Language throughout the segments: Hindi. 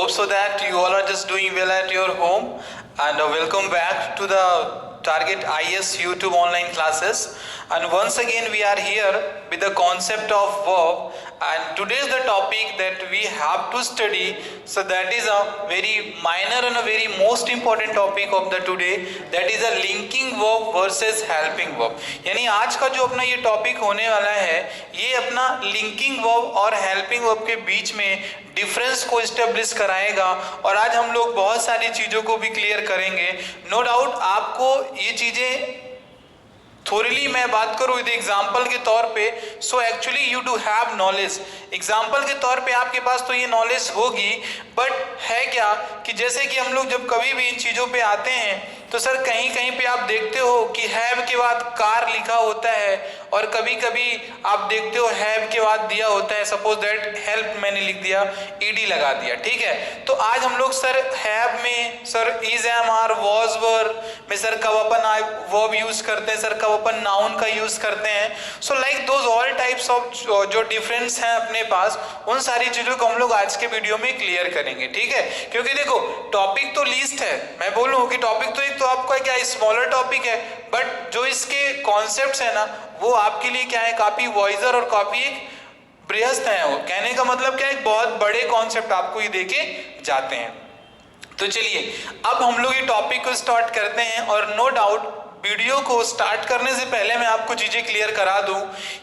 Hope so that you all are just doing well at your home, and welcome back to the Target IS YouTube online classes. And once again we are here with the concept of verb, and today is the topic that we have to study. So that is a very minor and a very most important topic of the today, that is a linking verb versus helping verb. यानी आज का जो अपना ये टॉपिक होने वाला है, ये अपना लिंकिंग वर्ब और हेल्पिंग वर्ब के बीच में डिफरेंस को इस्टेब्लिश कराएगा, और आज हम लोग बहुत सारी चीज़ों को भी क्लियर करेंगे। नो डाउट आपको ये चीज़ें थोड़ली मैं बात करूँ विद एग्जाम्पल के तौर पे, so actually you do have knowledge. Example के तौर पे आपके पास तो ये नॉलेज होगी, बट है क्या कि जैसे कि हम लोग जब कभी भी इन चीज़ों पे आते हैं तो सर कहीं कहीं पे आप देखते हो कि हैव के बाद कार लिखा होता है, और कभी कभी आप देखते हो हैव के बाद दिया होता है, सपोज दैट हेल्प मैंने लिख दिया, ईडी लगा दिया, ठीक है। तो आज हम लोग सर हैव में sir is am are was were में सर कब अपन वर्ब यूज करते हैं, सर कब अपन नाउन का यूज करते हैं। So like those all types of जो डिफरेंस हैं अपने पास, उन सारी चीजों को हम लोग आज के वीडियो में क्लियर करेंगे, ठीक है। क्योंकि देखो टॉपिक तो लीस्ट है, मैं बोलूँ कि टॉपिक तो एक तो आपका क्या स्मॉलर टॉपिक है, बट जो इसके कॉन्सेप्ट्स है ना वो आपके लिए क्या है, काफी वाइजर और काफी एक बृहस्थ है। वो कहने का मतलब क्या है, बहुत बड़े कॉन्सेप्ट आपको ये देके जाते हैं। तो चलिए अब हम लोग ये टॉपिक को स्टार्ट करते हैं, और नो डाउट वीडियो को स्टार्ट करने से पहले मैं आपको चीजें क्लियर करा दूं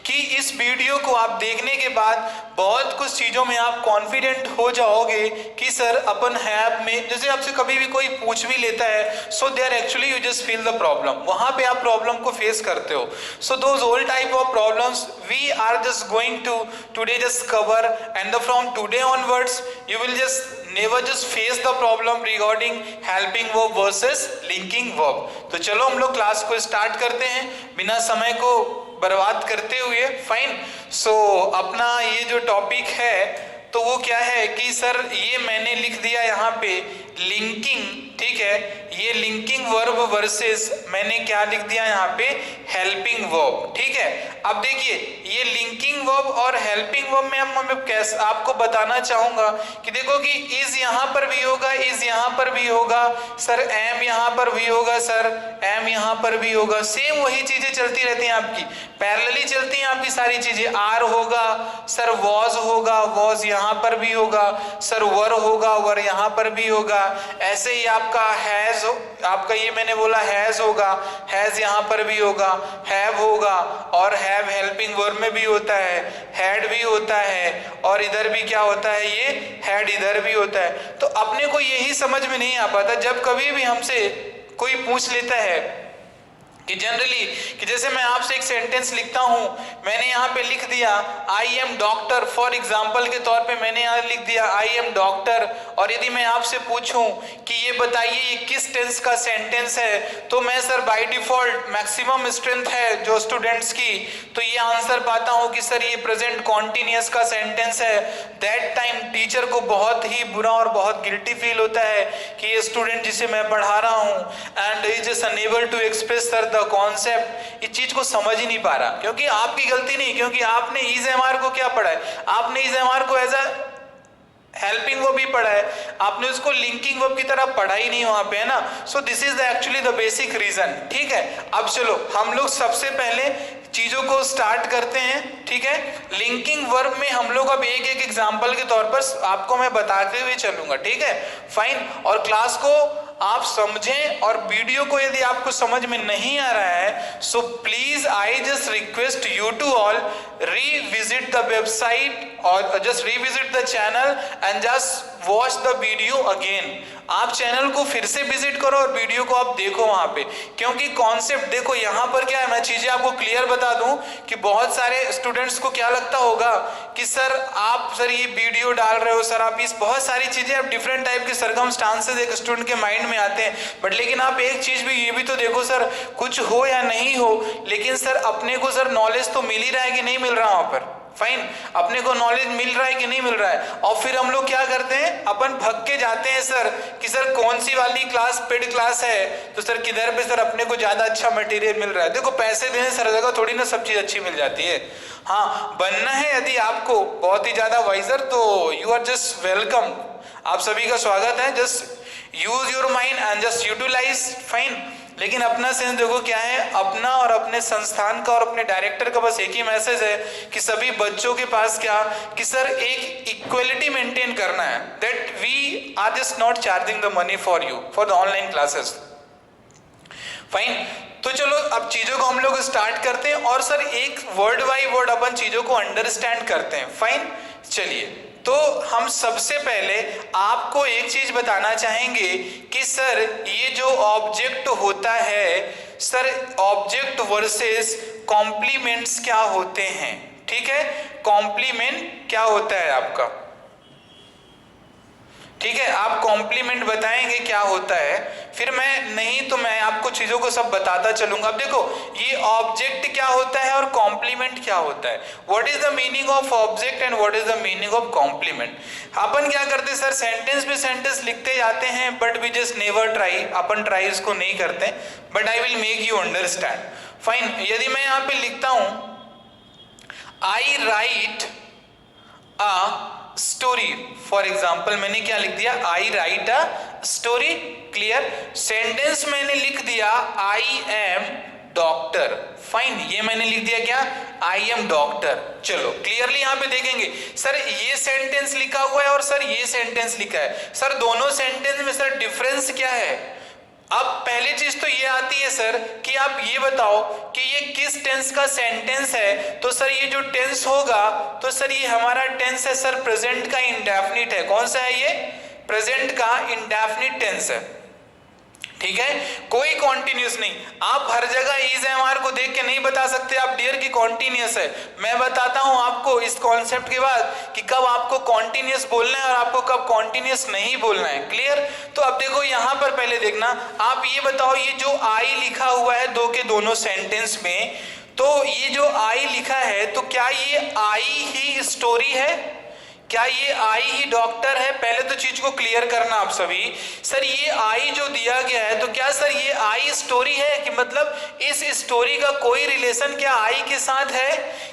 कि इस वीडियो को आप देखने के बाद बहुत कुछ चीजों में आप कॉन्फिडेंट हो जाओगे कि सर अपन हैव में, जैसे आपसे कभी भी कोई पूछ भी लेता है, so there actually you just feel the problem, वहां पे आप प्रॉब्लम को फेस करते हो। So those all type of problems we are just going to today just cover, and from today onwards you will just never just face the problem regarding helping verb versus linking verb। तो चलो हम लोग क्लास को स्टार्ट करते हैं बिना समय को बर्बाद करते हुए। फाइन, सो अपना ये जो टॉपिक है तो वो क्या है कि सर ये मैंने लिख दिया यहाँ पे लिंकिंग, ठीक है, ये लिंकिंग वर्ब वर्सेस मैंने क्या लिख दिया यहाँ पे हेल्पिंग वर्ब, ठीक है। अब देखिए ये लिंकिंग वर्ब और हेल्पिंग वर्ब में मैं कैसे आपको बताना चाहूंगा कि देखो कि इज यहाँ पर भी होगा, इज यहाँ पर भी होगा, सर एम यहाँ पर भी होगा, सर एम यहाँ पर भी होगा, सेम वही चीजें चलती रहती हैं आपकी, पैरेलली चलती हैं आपकी सारी चीजें। आर होगा, सर वॉज होगा, वॉज यहाँ पर भी होगा, सर वर होगा, वर यहाँ पर भी होगा। ऐसे ही आपका हैज, आपका ये मैंने बोला हैज होगा, हैज यहाँ पर भी होगा, हैव होगा, और हैव हेल्पिंग वर्ब में भी होता है, हैड भी होता है, और इधर भी क्या होता है, ये हैड इधर भी होता है। तो अपने को यही समझ में नहीं आ पाता जब कभी भी हमसे कोई पूछ लेता है कि जनरली कि जैसे मैं आपसे एक सेंटेंस लिखता हूं, मैंने यहाँ पे लिख दिया I am doctor, for example के तौर पे मैंने यहाँ लिख दिया आई एम डॉक्टर, और यदि मैं आपसे पूछूं कि ये बताइए ये किस टेंस का सेंटेंस है, तो मैं sir by default maximum strength है जो स्टूडेंट्स की, तो ये आंसर पाता हूँ कि सर ये प्रेजेंट कॉन्टिन्यूअस का सेंटेंस है। दैट टाइम टीचर को बहुत ही बुरा और बहुत गिल्टी फील होता है कि ये स्टूडेंट जिसे मैं पढ़ा रहा हूँ and is just unable to express sir the concept, इस चीज को समझ ही नहीं पा रहा, क्योंकि आपकी गलती नहीं, क्योंकि आपने इज एम आर को क्या पढ़ा है, आपने इज एम आर को एज अ हेल्पिंग वर्ब भी पढ़ा है, आपने उसको लिंकिंग वर्ब की तरह पढ़ा ही नहीं वहां पे, है ना। So this is the actually the basic reason, ठीक है। अब चलो हम लोग सबसे पहले चीजों को स्टार्ट करते हैं, ठीक है। लिंकिंग वर्ब में हम लोग अब एक एक एग्जांपल के तौर पर आपको मैं बताते हुए चलूंगा, ठीक है, फाइन। और क्लास को आप समझें, और वीडियो को यदि आपको समझ में नहीं आ रहा है, so please I just request you to all revisit the website or just revisit the channel and just watch the video again। आप चैनल को फिर से विजिट करो और वीडियो को आप देखो वहां पे, क्योंकि कॉन्सेप्ट देखो यहाँ पर क्या है, मैं चीजें आपको क्लियर बता दूं कि बहुत सारे स्टूडेंट्स को क्या लगता होगा कि सर आप सर ये वीडियो डाल रहे हो, सर आप इस बहुत सारी चीजें आप डिफरेंट टाइप के सर्कमस्टांसेस एक स्टूडेंट के माइंड में आते हैं, बट लेकिन आप एक चीज भी ये भी तो देखो सर, कुछ हो या नहीं हो, लेकिन सर अपने को सर नॉलेज तो मिल ही रहा है कि नहीं मिल रहा वहां पर, फाइन, अपने को नॉलेज मिल रहा है कि नहीं मिल रहा है। और फिर हम लोग क्या करते हैं, अपन भग के जाते हैं सर कि सर कौन सी वाली क्लास पेड क्लास है, तो सर किधर पे सर अपने को ज्यादा अच्छा मटेरियल मिल रहा है। देखो पैसे देने सर जगह थोड़ी ना सब चीज अच्छी मिल जाती है। हाँ, बनना है यदि आपको बहुत ही ज्यादा वाइजर तो यू आर जस्ट वेलकम, आप सभी का स्वागत है। Just use your mind and just utilize, fine. लेकिन अपना सेंस देखो क्या है, अपना और अपने संस्थान का और अपने डायरेक्टर का बस एक ही मैसेज है कि सभी बच्चों के पास क्या कि सर एक इक्वलिटी मेंटेन करना है, that we are just not charging the money for you for the online classes, fine. तो चलो अब चीजों को हम लोग स्टार्ट करते हैं और सर एक वर्ड बाय वर्ड अपन चीजों को अंडरस्टैंड करते हैं, फाइन। चलिए, तो हम सबसे पहले आपको एक चीज बताना चाहेंगे कि सर ये जो ऑब्जेक्ट होता है, सर ऑब्जेक्ट वर्सेस कॉम्प्लीमेंट्स क्या होते हैं, ठीक है। कॉम्प्लीमेंट क्या होता है आपका, ठीक है, आप कॉम्प्लीमेंट बताएंगे क्या होता है, फिर मैं नहीं तो मैं आपको चीजों को सब बताता चलूंगा। अब देखो ये ऑब्जेक्ट क्या होता है और कॉम्प्लीमेंट क्या होता है, what is the meaning of object and what is the meaning of complement. अपन क्या करते हैं सर, सेंटेंस पे सेंटेंस लिखते जाते हैं, but we just never try, अपन ट्राई इसको नहीं करते, but I will make you understand, fine. यदि मैं यहाँ पे लिखता हूं I write a story, for example मैंने क्या लिख दिया, I write a story, clear. Sentence मैंने लिख दिया आई एम डॉक्टर, फाइन, ये मैंने लिख दिया क्या, आई एम डॉक्टर। चलो क्लियरली यहां पे देखेंगे सर ये सेंटेंस लिखा हुआ है और सर ये सेंटेंस लिखा है, सर दोनों सेंटेंस में सर डिफरेंस क्या है। अब पहली चीज तो ये आती है सर कि आप ये बताओ कि ये किस टेंस का सेंटेंस है, तो सर ये जो टेंस होगा तो सर ये हमारा टेंस है सर प्रेजेंट का इंडेफिनिट है, कौन सा है ये, प्रेजेंट का इंडेफिनिट टेंस है, ठीक है, कोई कॉन्टिन्यूस नहीं। आप हर जगह इज एम आर को देख के नहीं बता सकते आप डियर की कॉन्टिन्यूस है। मैं बताता हूं आपको इस कॉन्सेप्ट के बाद कि कब आपको कॉन्टिन्यूस बोलना है और आपको कब कॉन्टिन्यूस नहीं बोलना है, क्लियर। तो अब देखो यहां पर पहले देखना, आप ये बताओ ये जो आई लिखा हुआ है दो के दोनों सेंटेंस में, तो ये जो आई लिखा है तो क्या ये आई ही स्टोरी है, क्या ये आई ही डॉक्टर है, पहले तो चीज को क्लियर करना आप सभी। सर ये आई जो दिया गया है तो क्या सर ये आई स्टोरी है, कि मतलब इस स्टोरी का कोई रिलेशन क्या आई के साथ है,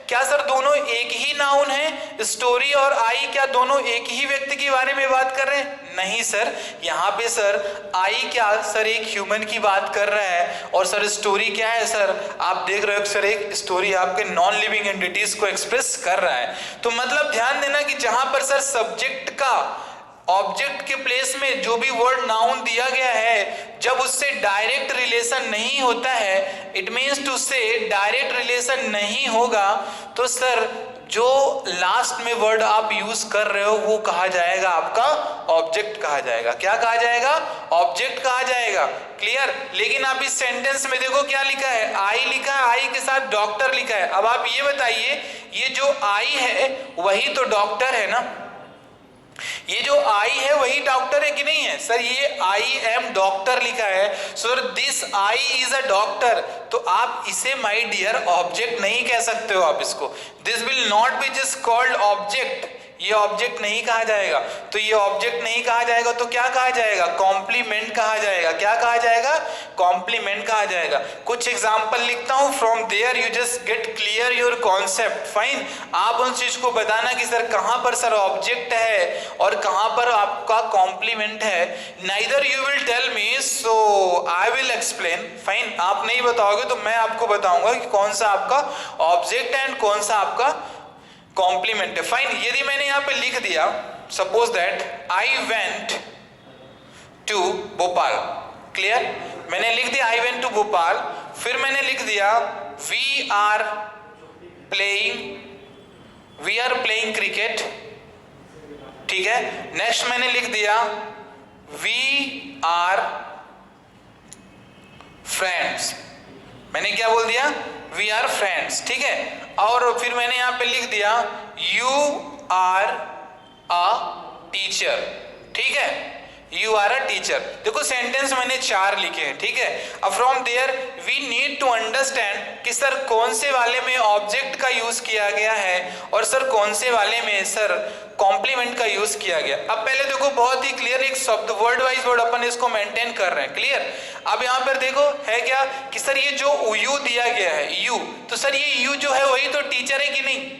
क्या सर दोनों एक ही नाउन है, स्टोरी और आई क्या दोनों एक ही व्यक्ति के बारे में बात कर रहे हैं, नहीं सर। यहाँ पे सर आई क्या सर एक ह्यूमन की बात कर रहा है और सर स्टोरी क्या है सर, आप देख रहे हो सर एक स्टोरी आपके नॉन लिविंग एंटिटीज को एक्सप्रेस कर रहा है। तो मतलब ध्यान देना कि जहां पर सर सब्जेक्ट का ऑब्जेक्ट के प्लेस में जो भी वर्ड नाउन दिया गया है, जब उससे डायरेक्ट रिलेशन नहीं होता है, इट मीन्स टू से डायरेक्ट रिलेशन नहीं होगा, तो सर जो लास्ट में वर्ड आप यूज कर रहे हो वो कहा जाएगा आपका ऑब्जेक्ट कहा जाएगा, क्या कहा जाएगा, ऑब्जेक्ट कहा जाएगा, क्लियर। लेकिन आप इस सेंटेंस में देखो क्या लिखा है, आई लिखा है, आई के साथ डॉक्टर लिखा है। अब आप ये बताइए ये जो आई है वही तो डॉक्टर है ना, ये जो आई है वही डॉक्टर है कि नहीं है, सर ये आई एम डॉक्टर लिखा है, sir this I is a doctor, तो आप इसे माय डियर ऑब्जेक्ट नहीं कह सकते हो, आप इसको this will not be just called object, ये ऑब्जेक्ट नहीं कहा जाएगा। तो ये ऑब्जेक्ट नहीं कहा जाएगा तो क्या कहा जाएगा, कॉम्प्लीमेंट कहा जाएगा, क्या कहा जाएगा, कॉम्प्लीमेंट कहा जाएगा। कुछ एग्जांपल लिखता हूं, from there you just get clear your concept, fine. आप उन चीज को बताना कि सर कहां पर सर ऑब्जेक्ट है और कहां पर आपका कॉम्प्लीमेंट है। Neither you will tell me so I will explain, fine. आप नहीं बताओगे तो मैं आपको बताऊंगा कि कौन सा आपका ऑब्जेक्ट है एंड कौन सा आपका कॉम्प्लीमेंट है, फाइन। यदि मैंने यहां पे लिख दिया suppose that I went to Bhopal, clear, मैंने लिख दिया आई वेंट टू भोपाल, फिर मैंने लिख दिया वी आर प्लेइंग क्रिकेट, ठीक है। नेक्स्ट मैंने लिख दिया वी आर फ्रेंड्स, मैंने क्या बोल दिया, वी आर फ्रेंड्स, ठीक है। और फिर मैंने यहां पे लिख दिया यू आर अ टीचर, ठीक है, यू आर अ टीचर। देखो सेंटेंस मैंने 4 लिखे हैं, ठीक है। अब from there we need to understand कि सर कौन से वाले में ऑब्जेक्ट का यूज किया गया है और सर कौन से वाले में सर कॉम्प्लीमेंट का यूज किया गया। अब पहले देखो बहुत ही क्लियर एक शब्द वर्ड वाइज वर्ड अपन इसको मेंटेन कर रहे हैं, क्लियर। अब यहां पर देखो है क्या कि सर ये जो यू दिया गया है यू, तो सर ये यू जो है वही तो टीचर है कि नहीं,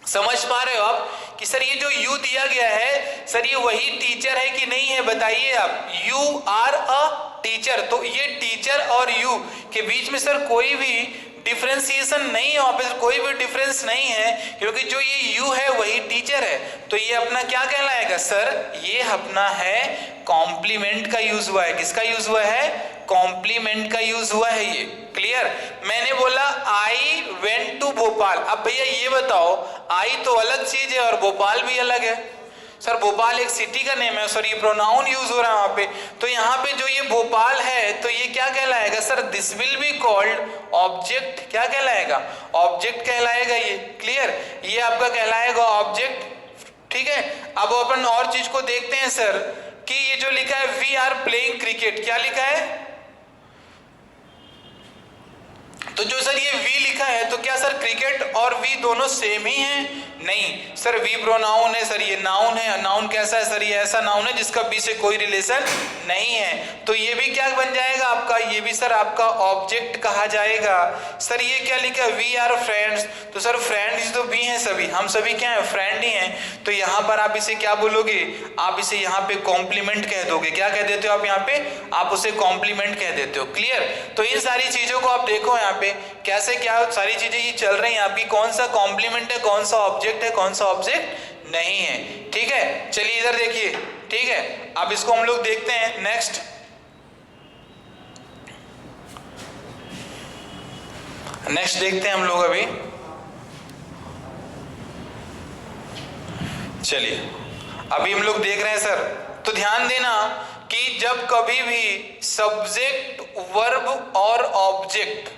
समझ पा रहे हो आप कि सर ये जो यू दिया गया है सर ये वही टीचर है कि नहीं है, बताइए आप। यू आर अ टीचर, तो ये टीचर और यू के बीच में सर कोई भी डिफरेंशिएशन नहीं है, वहां पे कोई भी डिफरेंस नहीं है, क्योंकि जो ये यू है वही टीचर है। तो ये अपना क्या कहलाएगा सर, ये अपना है कॉम्प्लीमेंट का यूज हुआ है। किसका यूज हुआ है, कॉम्प्लीमेंट का यूज हुआ है ये। क्लियर। मैंने बोला आई वेंट टू भोपाल, अब भैया ये बताओ आई तो अलग चीज है और भोपाल भी अलग है। सर भोपाल एक सिटी का नेम है, सर ये प्रोनाउन यूज हो रहा है वहां पे, तो यहाँ पे जो ये भोपाल है तो ये क्या कहलाएगा sir, this will be called object. क्या कहलाएगा, ऑब्जेक्ट कहलाएगा ये। क्लियर, ये आपका कहलाएगा ऑब्जेक्ट। ठीक है, अब अपन और चीज को देखते हैं सर कि ये जो लिखा है वी आर प्लेइंग क्रिकेट, क्या लिखा है, तो जो सर ये वी लिखा है तो क्या सर क्रिकेट और वी दोनों सेम ही हैं, नहीं सर वी प्रोनाउन है सर, ये नाउन है। नाउन कैसा है सर, ये ऐसा नाउन है जिसका बी से कोई रिलेशन नहीं है, तो ये भी क्या बन जाएगा आपका, ये भी सर आपका ऑब्जेक्ट कहा जाएगा। सर ये क्या लिखा है वी आर फ्रेंड्स, तो सर फ्रेंड्स तो भी हैं सभी, हम सभी क्या है फ्रेंड ही हैं, तो यहाँ पर आप इसे क्या बोलोगे, आप इसे यहाँ पे कॉम्प्लीमेंट कह दोगे। क्या कह देते हो आप यहाँ पे, आप उसे कॉम्प्लीमेंट कह देते हो। क्लियर, तो इन सारी चीजों को आप देखो यहाँ पे कैसे क्या सारी चीजें ये चल रही हैं आपकी, कौन सा कॉम्प्लीमेंट है, कौन सा ऑब्जेक्ट है, कौन सा ऑब्जेक्ट नहीं है। ठीक है, चलिए इधर देखिए। ठीक है, अब इसको हम लोग देखते हैं नेक्स्ट। नेक्स्ट देखते हैं हम लोग अभी। चलिए अभी हम लोग देख रहे हैं सर, तो ध्यान देना कि जब कभी भी सब्जेक्ट वर्ब और ऑब्जेक्ट,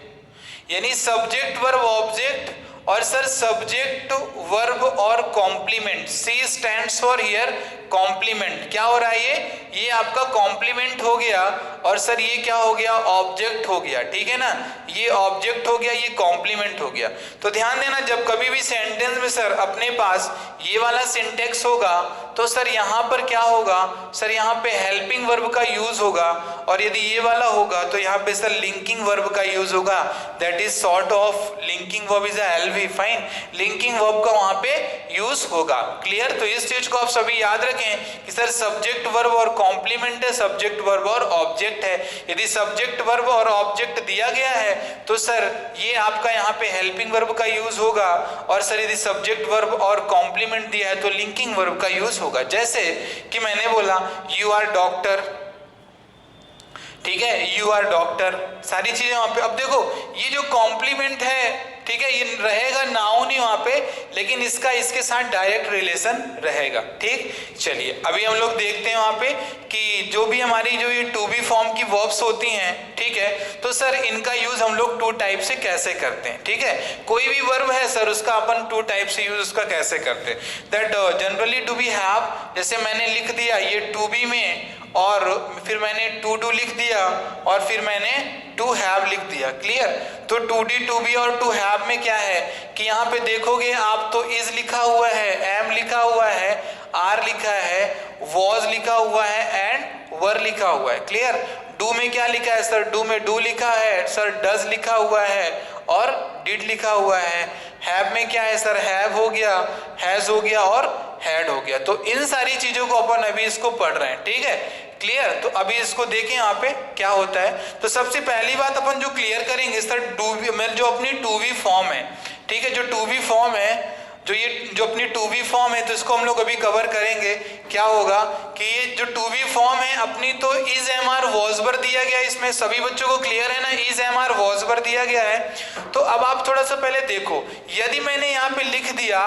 यानी सब्जेक्ट वर्ब ऑब्जेक्ट और सर सब्जेक्ट वर्ब और complement, C stands for here complement, क्या हो रहा है ये आपका कॉम्प्लीमेंट हो गया और सर ये क्या हो गया, ऑब्जेक्ट हो गया। ठीक है ना, ये ऑब्जेक्ट हो गया, ये कॉम्प्लीमेंट हो गया। तो ध्यान देना जब कभी भी सेंटेंस में सर अपने पास ये वाला सिंटेक्स होगा तो सर यहाँ पर क्या होगा, सर यहाँ पे हेल्पिंग वर्ब का यूज होगा, और यदि ये वाला होगा तो यहाँ पे सर लिंकिंग वर्ब का यूज होगा, that is sort of linking verb is LV, fine, linking verb का वहां पे यूज होगा। क्लियर, तो इस चीज को आप सभी याद रखें कि सर सब्जेक्ट वर्ब और कॉम्प्लीमेंट है, सब्जेक्ट वर्ब और ऑब्जेक्ट है। यदि सब्जेक्ट वर्ब और ऑब्जेक्ट दिया गया है तो सर ये आपका यहाँ पे हेल्पिंग वर्ब का यूज होगा, और सर यदि सब्जेक्ट वर्ब और कॉम्प्लीमेंट दिया है तो लिंकिंग वर्ब का यूज होगा। जैसे कि मैंने बोला यू आर डॉक्टर, ठीक है, यू आर डॉक्टर, सारी चीजें वहां पे। अब देखो ये जो कॉम्प्लीमेंट है, ठीक है, ये रहेगा नाउन ही वहां पे, लेकिन इसका इसके साथ डायरेक्ट रिलेशन रहेगा। ठीक, चलिए अभी हम लोग देखते हैं वहां पे कि जो भी हमारी जो ये टू बी फॉर्म की वर्ब्स होती हैं, ठीक है, तो सर इनका यूज हम लोग टू टाइप से कैसे करते हैं। ठीक है, कोई भी वर्ब है सर उसका अपन टू टाइप से यूज उसका कैसे करते हैं, that generally to be have, जैसे मैंने लिख दिया ये टू बी में, और फिर मैंने टू डू लिख दिया, और फिर मैंने टू हैव लिख दिया। क्लियर, तो टू डी टू बी और टू हैव में क्या है कि यहाँ पे देखोगे आप तो इज लिखा हुआ है, एम लिखा हुआ है, आर लिखा है, वॉज लिखा हुआ है एंड वर लिखा हुआ है। क्लियर, डू में क्या लिखा है सर, डू में डू लिखा है सर, डज लिखा हुआ है और डिड लिखा हुआ है। हैव में क्या है सर, हैव हो गया, हैज हो गया और हैड हो गया। तो इन सारी चीजों को अपन अभी इसको पढ़ रहे हैं। ठीक है, क्लियर, तो अभी इसको देखें यहाँ पे क्या होता है। तो सबसे पहली बात अपन जो क्लियर करेंगे सर टू बी में जो अपनी टू बी फॉर्म है, ठीक है, जो टू बी फॉर्म है, जो ये जो अपनी टू बी फॉर्म है, तो इसको हम लोग अभी कवर करेंगे। क्या होगा कि ये जो टू बी फॉर्म है अपनी, तो is am are was were दिया गया है, इसमें सभी बच्चों को क्लियर है ना, is am are was were दिया गया है। तो अब आप थोड़ा सा पहले देखो, यदि मैंने यहाँ पे लिख दिया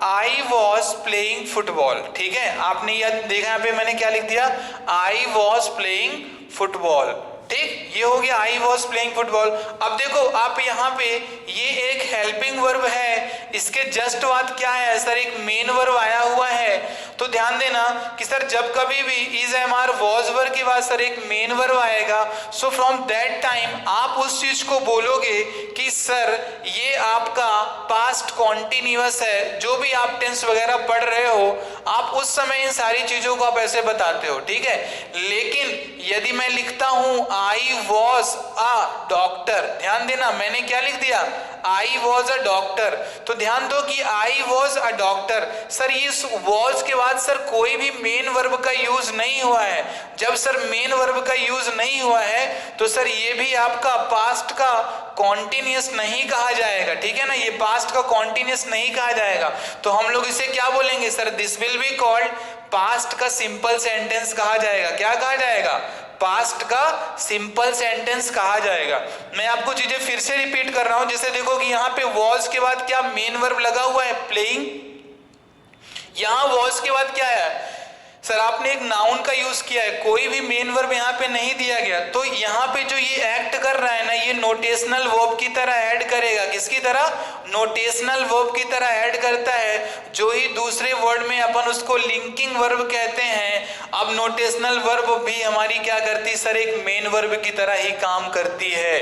आई वॉज प्लेइंग फुटबॉल, ठीक है, आपने यह देखा यहाँ पे मैंने क्या लिख दिया, आई वॉज प्लेइंग फुटबॉल, ठीक, ये हो गया आई वॉज प्लेइंग फुटबॉल। अब देखो आप यहाँ पे ये एक हेल्पिंग वर्ब है, इसके जस्ट बाद क्या है सर, एक मेन वर्ब आया हुआ है। तो ध्यान देना कि सर जब कभी भी is am are was verb के बाद सर एक मेन वर्ब आएगा, सो फ्रॉम दैट टाइम आप उस चीज को बोलोगे कि सर ये आपका पास्ट कॉन्टिन्यूअस है। जो भी आप टेंस वगैरह पढ़ रहे हो आप उस समय इन सारी चीजों को आप ऐसे बताते हो। ठीक है, लेकिन यदि मैं लिखता हूं आई वॉज अ डॉक्टर, ध्यान देना मैंने क्या लिख दिया, आई वॉज अ डॉक्टर, तो ध्यान दो कि I was a doctor. Sir ये वॉज के बाद सर कोई भी मेन वर्ब का यूज नहीं हुआ है। जब सर मेन वर्ब का यूज नहीं हुआ है तो सर ये भी आपका पास्ट का कॉन्टिन्यूअस नहीं कहा जाएगा, ठीक है ना, ये पास्ट का कॉन्टिन्यूअस नहीं कहा जाएगा। तो हम लोग इसे क्या बोलेंगे sir, this will be called past का सिंपल सेंटेंस कहा जाएगा। क्या कहा जाएगा, पास्ट का सिंपल सेंटेंस कहा जाएगा। मैं आपको चीजें फिर से रिपीट कर रहा हूं, जैसे देखो कि यहां पे वॉज के बाद क्या मेन वर्ब लगा हुआ है, प्लेइंग। यहां वॉज के बाद क्या है सर, आपने एक नाउन का यूज किया है, कोई भी मेन वर्ब यहाँ पे नहीं दिया गया, तो यहाँ पे जो ये एक्ट कर रहा है ना, ये नोटेशनल वर्ब की तरह ऐड करेगा। किसकी तरह, नोटेशनल वर्ब की तरह ऐड करता है, जो ही दूसरे वर्ड में अपन उसको लिंकिंग वर्ब कहते हैं। अब नोटेशनल वर्ब भी हमारी क्या करती है सर, एक मेन वर्ब की तरह ही काम करती है,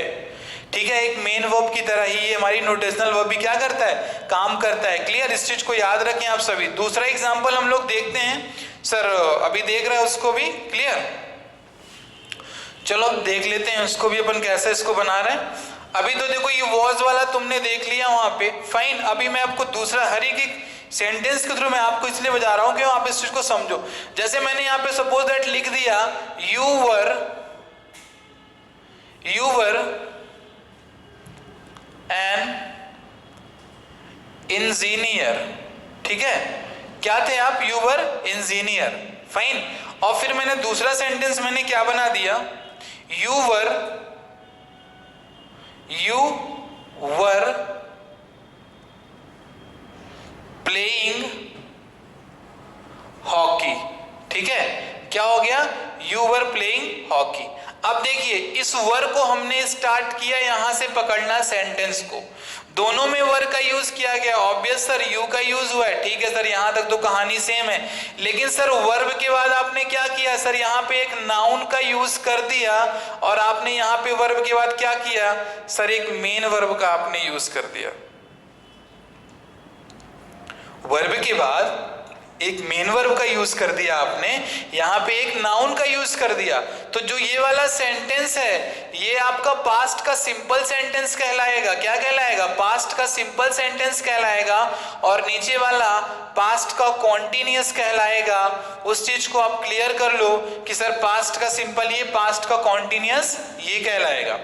ठीक है, एक मेन वर्ब की तरह ही ये हमारी नोटेशनल वर्ब भी क्या करता है, काम करता है। क्लियर, इस चीज को याद रखें आप सभी। दूसरा एग्जांपल हम लोग देखते हैं सर, अभी देख रहे हैं उसको भी, क्लियर, चलो देख लेते हैं उसको भी अपन कैसे इसको बना रहे हैं। अभी तो देखो ये वॉज वाला तुमने देख लिया वहां पे, फाइन। अभी मैं आपको दूसरा हर एक सेंटेंस के थ्रू मैं आपको इसलिए बता रहा हूं कि आप इस चीज को समझो। जैसे मैंने यहाँ पे सपोज दैट लिख दिया यू वर एन इंजीनियर, ठीक है, क्या थे आप, यू वर इंजीनियर, फाइन। और फिर मैंने दूसरा सेंटेंस मैंने क्या बना दिया, यू वर प्लेइंग हॉकी, ठीक है, क्या हो गया, यू वर प्लेइंग हॉकी। अब देखिए इस वर को हमने स्टार्ट किया यहां से पकड़ना सेंटेंस को, दोनों में वर का यूज किया गया, ऑब्वियस सर यू का यूज हुआ है, ठीक है सर, यहां तक तो कहानी सेम है। लेकिन सर वर्ब के बाद आपने क्या किया सर, यहां पे एक नाउन का यूज कर दिया, और आपने यहां पे वर्ब के बाद क्या किया सर, एक मेन वर्ब का आपने यूज कर दिया। वर्ब के बाद एक मेन वर्ब का यूज कर दिया आपने, यहां पे एक नाउन का यूज कर दिया। तो जो ये वाला सेंटेंस है ये आपका पास्ट का सिंपल सेंटेंस कहलाएगा। क्या कहलाएगा, पास्ट का सिंपल सेंटेंस कहलाएगा। और नीचे वाला पास्ट का कॉन्टिन्यूअस कहलाएगा। उस चीज को आप क्लियर कर लो कि सर पास्ट का सिंपल ये, पास्ट का कॉन्टिन्यूअस ये कहलाएगा,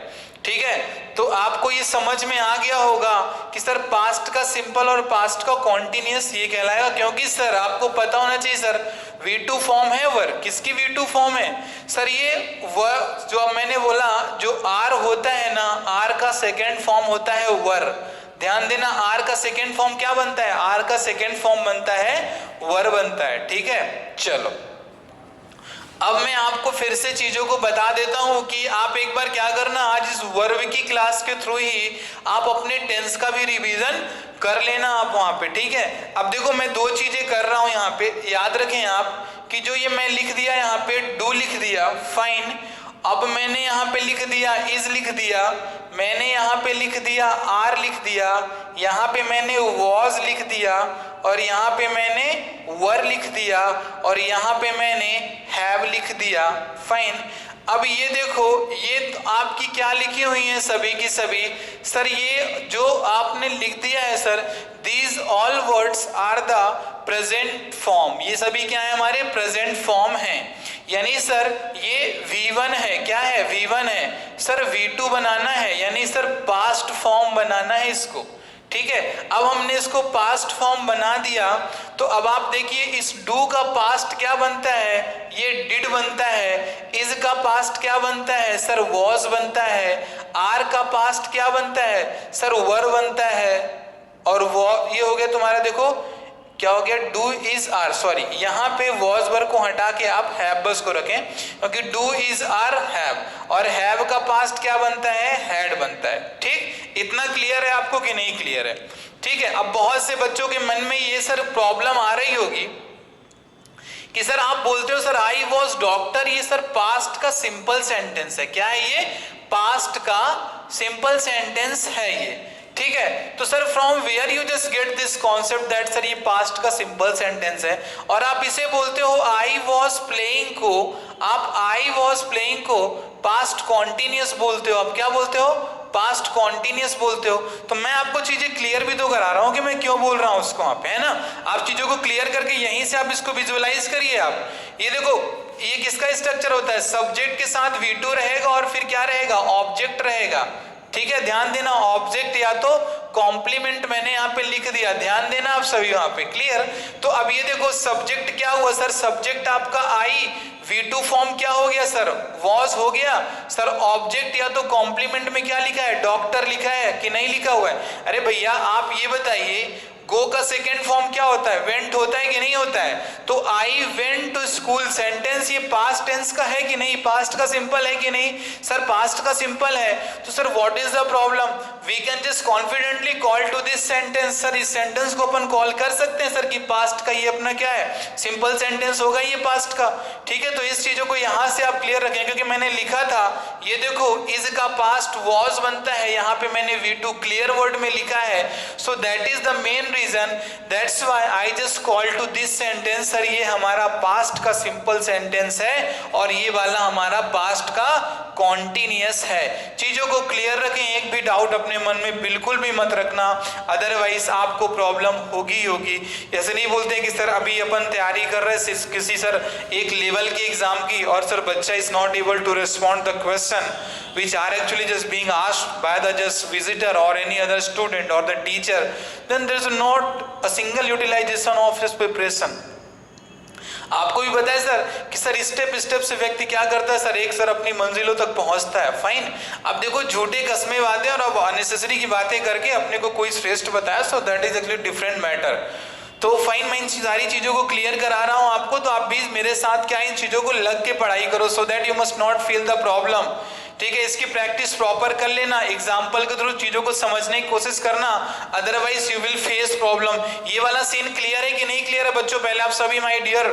ठीक है। तो आपको ये समझ में आ गया होगा कि सर पास्ट का सिंपल और पास्ट का कॉन्टिन्यूअस ये कहलाएगा, क्योंकि सर आपको पता होना चाहिए सर V2 फॉर्म है वर, किसकी V2 फॉर्म है सर, ये वर जो मैंने बोला जो R होता है ना, R का सेकेंड फॉर्म होता है वर। ध्यान देना, R का सेकेंड फॉर्म क्या बनता है, R का सेकेंड फॉर्म बनता है वर बनता है, ठीक है। चलो अब मैं आपको फिर से चीजों को बता देता हूं कि आप एक बार क्या करना, आज इस वर्ब की क्लास के थ्रू ही आप अपने टेंस का भी रिवीजन कर लेना आप वहां पे, ठीक है। अब देखो मैं दो चीजें कर रहा हूं यहाँ पे, याद रखें आप कि जो ये मैं लिख दिया यहाँ पे डू लिख दिया, फाइन। अब मैंने यहाँ पे लिख दिया इज लिख दिया, मैंने यहाँ पे लिख दिया आर लिख दिया, यहाँ पे मैंने वॉज लिख दिया, और यहाँ पे मैंने वर लिख दिया, और यहाँ पे मैंने हैव लिख दिया, फाइन। अब ये देखो ये तो आपकी क्या लिखी हुई है सभी की सभी सर, ये जो आपने लिख दिया है sir, these all words are the present form, ये सभी क्या है हमारे प्रेजेंट फॉर्म हैं। यानी सर ये V1 है, क्या है V1 है सर, V2 बनाना है, यानी सर पास्ट फॉर्म बनाना है इसको, ठीक है। अब हमने इसको पास्ट फॉर्म बना दिया, तो अब आप देखिए इस डू का पास्ट क्या बनता है, ये डिड बनता है। इज का पास्ट क्या बनता है सर, वॉज बनता है। आर का पास्ट क्या बनता है सर, वर बनता है। और वो ये हो गया तुम्हारा, देखो क्या हो गया, डू इज आर, सॉरी यहाँ पे वॉज वर को हटा के आप हैव बस को रखें, क्योंकि डू इज आर हैव, और हैव का पास्ट क्या बनता है, हैड बनता है, ठीक। इतना क्लियर है आपको कि नहीं क्लियर है, ठीक है। अब बहुत से बच्चों के मन में ये सर प्रॉब्लम आ रही होगी कि सर आप बोलते हो सर आई वॉज डॉक्टर, ये सर पास्ट का सिंपल सेंटेंस है, क्या है ये, पास्ट का सिंपल सेंटेंस है ये, ठीक है। तो sir from where you just get this concept that sir ये पास्ट का सिंपल सेंटेंस है, और आप इसे बोलते हो आई वॉज प्लेइंग को, आप आई वॉज प्लेइंग को पास्ट कॉन्टिन्यूअस बोलते हो, आप क्या बोलते हो, पास्ट कॉन्टिन्यूस बोलते हो। तो मैं आपको चीजें क्लियर भी तो करा रहा हूं कि मैं क्यों बोल रहा हूं उसको, आप है ना। आप चीजों को क्लियर करके यहीं से आप इसको विजुअलाइज करिए। आप ये देखो, ये किसका स्ट्रक्चर होता है, सब्जेक्ट के साथ V2 रहेगा और फिर क्या रहेगा, ऑब्जेक्ट रहेगा। ठीक है, ध्यान देना, ऑब्जेक्ट या तो कॉम्प्लीमेंट मैंने यहाँ पे लिख दिया, ध्यान देना आप सभी वहां पे, क्लियर। तो अब ये देखो सब्जेक्ट क्या हुआ सर, सब्जेक्ट आपका आई, V2 फॉर्म क्या हो गया सर, वॉज हो गया सर। ऑब्जेक्ट या तो कॉम्प्लीमेंट में क्या लिखा है, डॉक्टर लिखा है कि नहीं लिखा हुआ है। अरे भैया आप ये बताइए, गो का सेकेंड फॉर्म क्या होता है, वेंट होता है कि नहीं होता है। तो I went to school sentence ये पास्ट टेंस का है कि नहीं, पास्ट का सिंपल है कि नहीं सर, पास्ट का सिंपल है। तो sir what is the problem, we can just confidently call to this sentence. Sir इस सेंटेंस को अपन कॉल कर सकते हैं सर कि पास्ट का ये अपना क्या है, सिंपल सेंटेंस होगा ये पास्ट का। ठीक है, तो इस चीजों को यहां से आप क्लियर रखें, क्योंकि मैंने लिखा था, ये देखो इज का पास्ट वॉज बनता है, यहाँ पे मैंने V2 क्लियर वर्ड में लिखा है। So that is the main reason, that's why I just call to this sentence. Sir ये हमारा पास्ट का सिंपल सेंटेंस है और ये वाला हमारा पास्ट का कॉन्टिन्यूअस है। चीजों को क्लियर रखें, एक भी डाउट अपने मन में बिल्कुल भी मत रखना, अदरवाइज आपको प्रॉब्लम होगी होगी। ऐसे नहीं बोलते कि सर अभी अपन तैयारी कर रहे हैं किसी सर एक लेवल के एग्जाम की और सर बच्चा is not able to respond the question which are actually just being asked by the just visitor or any other student or the teacher, then there is not a single utilization of his preparation. आपको भी पता है सर कि सर स्टेप स्टेप से व्यक्ति क्या करता है सर, एक सर अपनी मंजिलों तक पहुंचता है, फाइन। अब देखो झूठे कस्में बातें और अब अननेसेसरी की बातें करके अपने को कोई श्रेष्ठ बताया, सो that is actually different matter. तो फाइन, मैं इन सारी चीजों को क्लियर करा रहा हूं आपको, तो आप भी मेरे साथ क्या इन चीजों को लग के पढ़ाई करो, so that you must not feel the problem. ठीक है, इसकी प्रैक्टिस प्रॉपर कर लेना, एग्जाम्पल के थ्रू चीजों को समझने की कोशिश करना, otherwise you will face problem. ये वाला सीन क्लियर है कि नहीं क्लियर है बच्चों, पहले आप सभी माय डियर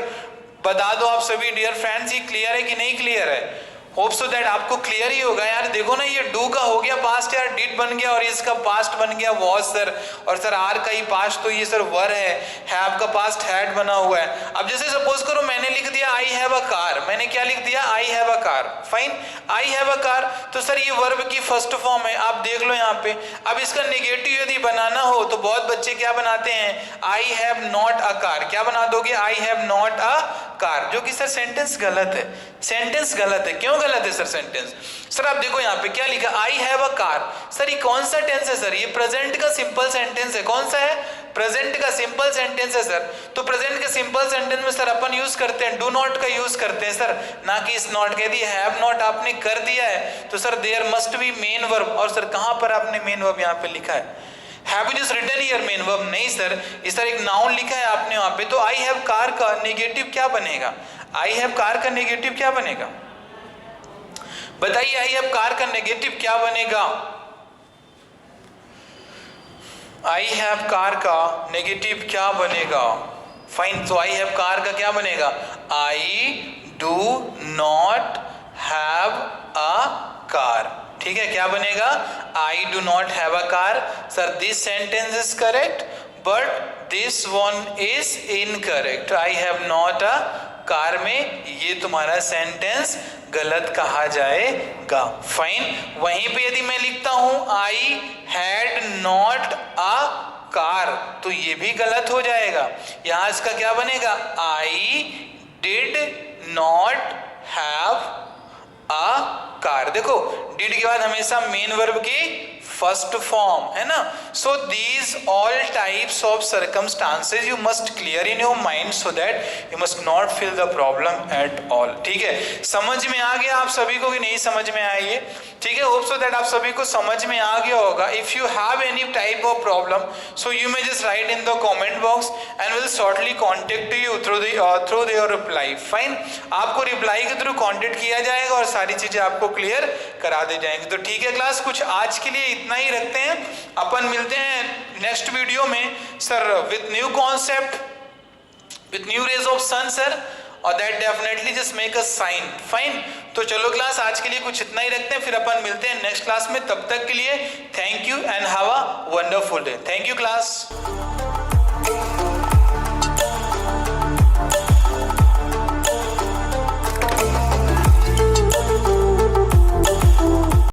बता दो, आप सभी डियर फ्रेंड्स ये क्लियर है कि नहीं क्लियर है। होप सो दैट आपको क्लियर ही होगा यार। देखो ना, ये डू का हो गया पास्ट यार, डिड बन गया, और इसका पास्ट बन गया वॉज सर, और सर आर का ही पास्ट तो ये सर वर है, हैव का पास्ट हैड बना हुआ है। अब जैसे सपोज करो मैंने लिख दिया आई हैव अ कार, मैंने क्या लिख दिया, I have a car, fine, I have a car, तो सर ये वर्ब की फर्स्ट फॉर्म है, आप देख लो यहाँ पे। अब इसका नेगेटिव यदि बनाना हो तो बहुत बच्चे क्या बनाते हैं, I have not a car, क्या बना दोगे, I have not a car, जो कि सर सेंटेंस गलत है, सेंटेंस गलत है। क्यों गलत है सर सेंटेंस, सर आप देखो यहाँ पे क्या लिखा, I have a car, sir ये कौन सा टेंस है सर, ये प्रेजेंट का सिंपल सेंटेंस है, कौन सा है, प्रेजेंट का सिंपल सेंटेंस है सर। तो प्रेजेंट के सिंपल सेंटेंस में सर अपन यूज करते हैं डू नॉट का यूज करते हैं सर, ना कि इस नॉट कह दी, हैव नॉट आपने कर दिया है तो sir there must be main verb, और सर कहां पर आपने मेन वर्ब यहाँ पे लिखा है, have you just written here main verb, नहीं सर इस तरह एक नाउन लिखा है आपने वहां पे। तो आई हैव कार का नेगेटिव क्या बनेगा, आई हैव कार का नेगेटिव क्या बनेगा, बताइए, आई हैव कार का नेगेटिव क्या बनेगा, आई हैव कार का नेगेटिव क्या बनेगा, फाइन। तो आई हैव कार का क्या बनेगा, I do not have a car, ठीक है, क्या बनेगा, I do not have a car. Sir this sentence is correct but this one is incorrect, I have not a car में ये तुम्हारा सेंटेंस गलत कहा जाएगा, फाइन। वहीं पे यदि मैं लिखता हूं I had not a car तो ये भी गलत हो जाएगा, यहां इसका क्या बनेगा, I did not have a car. देखो डिड के बाद हमेशा मेन वर्ब की फर्स्ट फॉर्म है ना। So these all types of circumstances you must clear in your mind so that you must not feel the problem at all, ठीक है। समझ में आ गया आप सभी को कि नहीं समझ में आई है, ठीक है। होप सो दैट आप सभी को समझ में आ गया होगा। If you have any type of problem so you may just right in the comment box and will shortly contact you through their reply, fine. आपको रिप्लाई के थ्रू कॉन्टेक्ट किया जाएगा और सारी चीजें आपको क्लियर करा दी जाएंगी। तो ठीक है क्लास, कुछ आज के लिए इतना ही रखते हैं, अपन मिलते हैं नेक्स्ट वीडियो में sir with new concept, with new rays of sun sir, और that definitely just make a sign, fine. तो चलो क्लास आज के लिए कुछ इतना ही रखते हैं, फिर अपन मिलते हैं नेक्स्ट क्लास में। तब तक के लिए thank you and have a wonderful day. Thank you class.